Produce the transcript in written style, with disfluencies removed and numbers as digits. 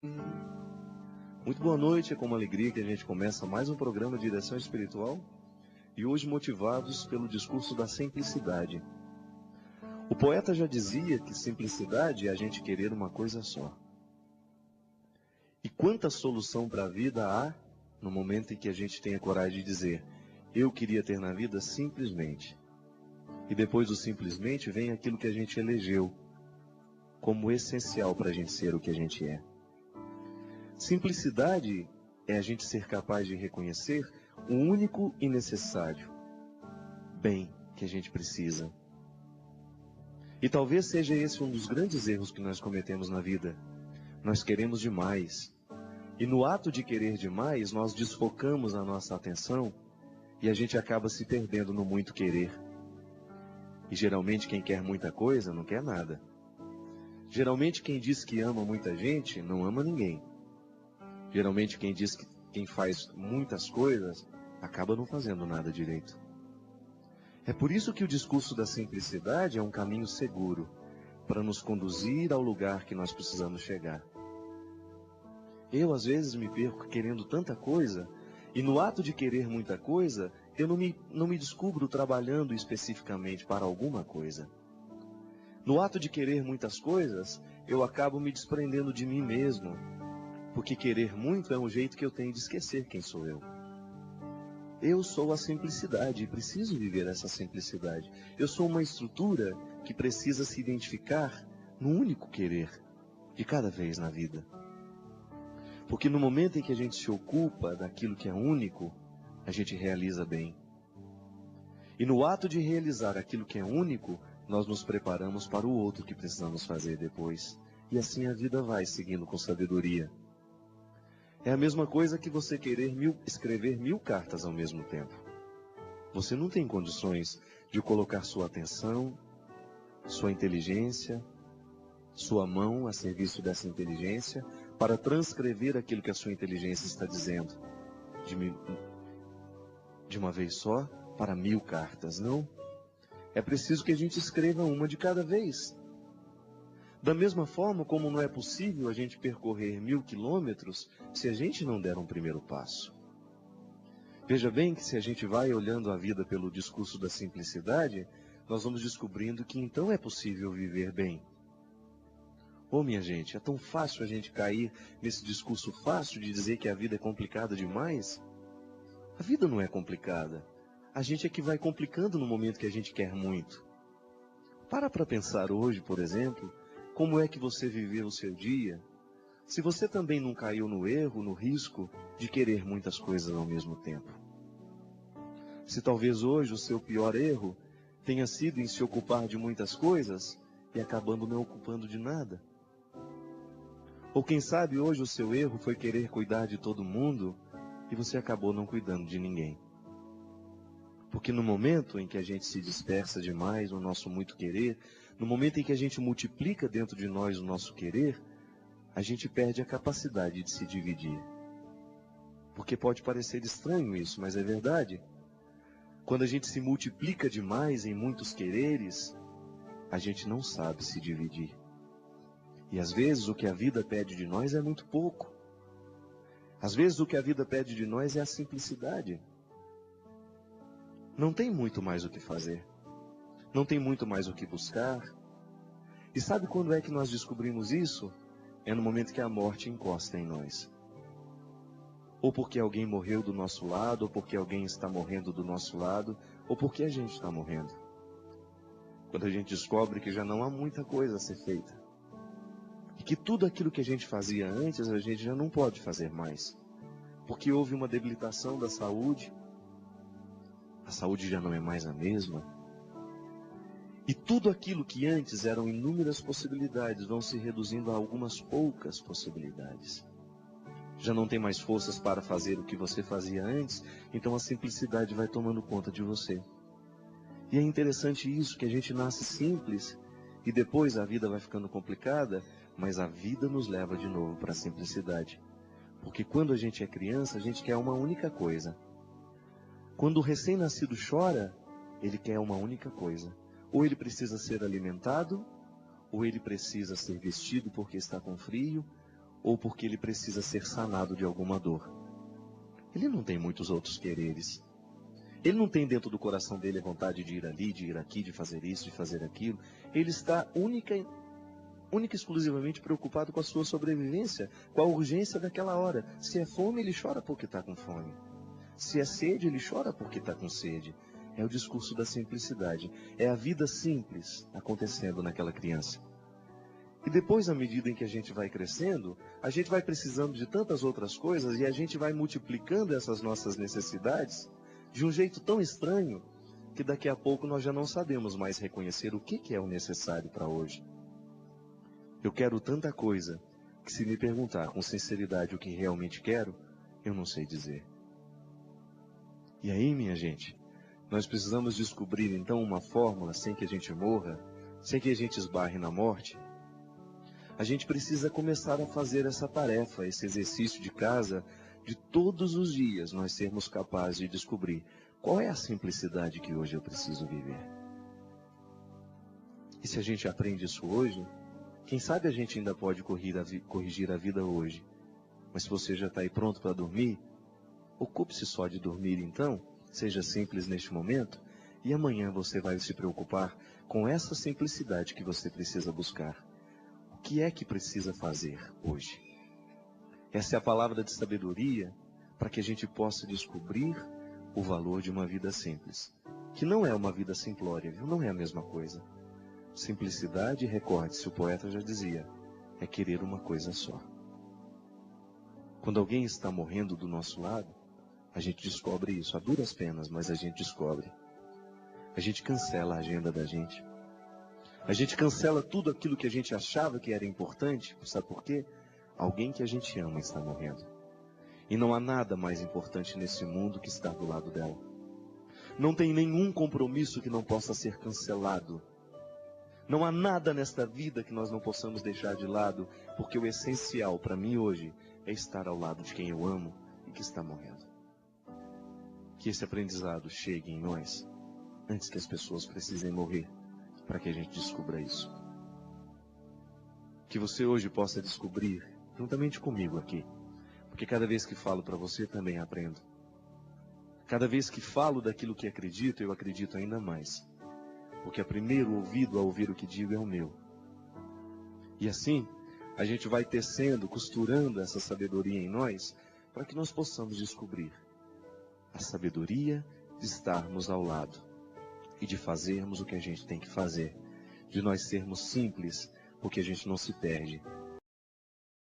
Muito boa noite, é com uma alegria que a gente começa mais um programa de Direção Espiritual e hoje motivados pelo discurso da simplicidade. O poeta já dizia que simplicidade é a gente querer uma coisa só. E quanta solução para a vida há no momento em que a gente tem a coragem de dizer: eu queria ter na vida simplesmente. E depois do simplesmente vem aquilo que a gente elegeu como essencial para a gente ser o que a gente é. Simplicidade é a gente ser capaz de reconhecer o único e necessário bem que a gente precisa. E talvez seja esse um dos grandes erros que nós cometemos na vida. Nós queremos demais. E no ato de querer demais, nós desfocamos a nossa atenção e a gente acaba se perdendo no muito querer. E geralmente quem quer muita coisa não quer nada. Geralmente quem diz que ama muita gente não ama ninguém. Geralmente quem diz que quem faz muitas coisas acaba não fazendo nada direito. É por isso que o discurso da simplicidade é um caminho seguro para nos conduzir ao lugar que nós precisamos chegar. Eu às vezes me perco querendo tanta coisa e no ato de querer muita coisa eu não me descubro trabalhando especificamente para alguma coisa. No ato de querer muitas coisas eu acabo me desprendendo de mim mesmo. Porque querer muito é um jeito que eu tenho de esquecer quem sou eu. Eu sou a simplicidade e preciso viver essa simplicidade. Eu sou uma estrutura que precisa se identificar no único querer de cada vez na vida. Porque no momento em que a gente se ocupa daquilo que é único, a gente realiza bem. E no ato de realizar aquilo que é único, nós nos preparamos para o outro que precisamos fazer depois. E assim a vida vai seguindo com sabedoria. É a mesma coisa que você querer escrever 1000 cartas ao mesmo tempo. Você não tem condições de colocar sua atenção, sua inteligência, sua mão a serviço dessa inteligência para transcrever aquilo que a sua inteligência está dizendo de uma vez só para 1000 cartas, não? É preciso que a gente escreva uma de cada vez. Da mesma forma como não é possível a gente percorrer 1000 quilômetros se a gente não der um primeiro passo. Veja bem que se a gente vai olhando a vida pelo discurso da simplicidade, nós vamos descobrindo que então é possível viver bem. Oh, minha gente, é tão fácil a gente cair nesse discurso fácil de dizer que a vida é complicada demais? A vida não é complicada. A gente é que vai complicando no momento que a gente quer muito. Para pensar hoje, por exemplo, como é que você viveu o seu dia, se você também não caiu no erro, no risco de querer muitas coisas ao mesmo tempo? Se talvez hoje o seu pior erro tenha sido em se ocupar de muitas coisas e acabando não ocupando de nada? Ou quem sabe hoje o seu erro foi querer cuidar de todo mundo e você acabou não cuidando de ninguém? Porque no momento em que a gente se dispersa demais no nosso muito querer, no momento em que a gente multiplica dentro de nós o nosso querer, a gente perde a capacidade de se dividir. Porque pode parecer estranho isso, mas é verdade. Quando a gente se multiplica demais em muitos quereres, a gente não sabe se dividir. E às vezes o que a vida pede de nós é muito pouco. Às vezes o que a vida pede de nós é a simplicidade. Não tem muito mais o que fazer. Não tem muito mais o que buscar. E sabe quando é que nós descobrimos isso? É no momento que a morte encosta em nós. Ou porque alguém morreu do nosso lado, ou porque alguém está morrendo do nosso lado, ou porque a gente está morrendo. Quando a gente descobre que já não há muita coisa a ser feita. E que tudo aquilo que a gente fazia antes, a gente já não pode fazer mais. Porque houve uma debilitação da saúde. A saúde já não é mais a mesma. E tudo aquilo que antes eram inúmeras possibilidades vão se reduzindo a algumas poucas possibilidades. Já não tem mais forças para fazer o que você fazia antes, então a simplicidade vai tomando conta de você. E é interessante isso, que a gente nasce simples e depois a vida vai ficando complicada, mas a vida nos leva de novo para a simplicidade. Porque quando a gente é criança, a gente quer uma única coisa. Quando o recém-nascido chora, ele quer uma única coisa. Ou ele precisa ser alimentado, ou ele precisa ser vestido porque está com frio, ou porque ele precisa ser sanado de alguma dor. Ele não tem muitos outros quereres. Ele não tem dentro do coração dele a vontade de ir ali, de ir aqui, de fazer isso, de fazer aquilo. Ele está única e exclusivamente preocupado com a sua sobrevivência, com a urgência daquela hora. Se é fome, ele chora porque está com fome. Se é sede, ele chora porque está com sede. É o discurso da simplicidade. É a vida simples acontecendo naquela criança. E depois, à medida em que a gente vai crescendo, a gente vai precisando de tantas outras coisas e a gente vai multiplicando essas nossas necessidades de um jeito tão estranho que daqui a pouco nós já não sabemos mais reconhecer o que é o necessário para hoje. Eu quero tanta coisa que, se me perguntar com sinceridade o que realmente quero, eu não sei dizer. E aí, minha gente, nós precisamos descobrir então uma fórmula sem que a gente morra, sem que a gente esbarre na morte. A gente precisa começar a fazer essa tarefa, esse exercício de casa, de todos os dias nós sermos capazes de descobrir qual é a simplicidade que hoje eu preciso viver. E se a gente aprende isso hoje, quem sabe a gente ainda pode corrigir a vida hoje. Mas se você já está aí pronto para dormir, ocupe-se só de dormir então, seja simples neste momento, e amanhã você vai se preocupar com essa simplicidade que você precisa buscar. O que é que precisa fazer hoje? Essa é a palavra de sabedoria para que a gente possa descobrir o valor de uma vida simples. Que não é uma vida simplória, viu? Não é a mesma coisa. Simplicidade, recorde-se, o poeta já dizia, é querer uma coisa só. Quando alguém está morrendo do nosso lado, a gente descobre isso, a duras penas, mas a gente descobre. A gente cancela a agenda da gente. A gente cancela tudo aquilo que a gente achava que era importante. Sabe por quê? Alguém que a gente ama está morrendo. E não há nada mais importante nesse mundo que estar do lado dela. Não tem nenhum compromisso que não possa ser cancelado. Não há nada nesta vida que nós não possamos deixar de lado, porque o essencial para mim hoje é estar ao lado de quem eu amo e que está morrendo. Que esse aprendizado chegue em nós antes que as pessoas precisem morrer, para que a gente descubra isso. Que você hoje possa descobrir, juntamente comigo aqui, porque cada vez que falo para você também aprendo. Cada vez que falo daquilo que acredito, eu acredito ainda mais. Porque o primeiro ouvido a ouvir o que digo é o meu. E assim, a gente vai tecendo, costurando essa sabedoria em nós, para que nós possamos descobrir a sabedoria de estarmos ao lado e de fazermos o que a gente tem que fazer, de nós sermos simples, porque a gente não se perde,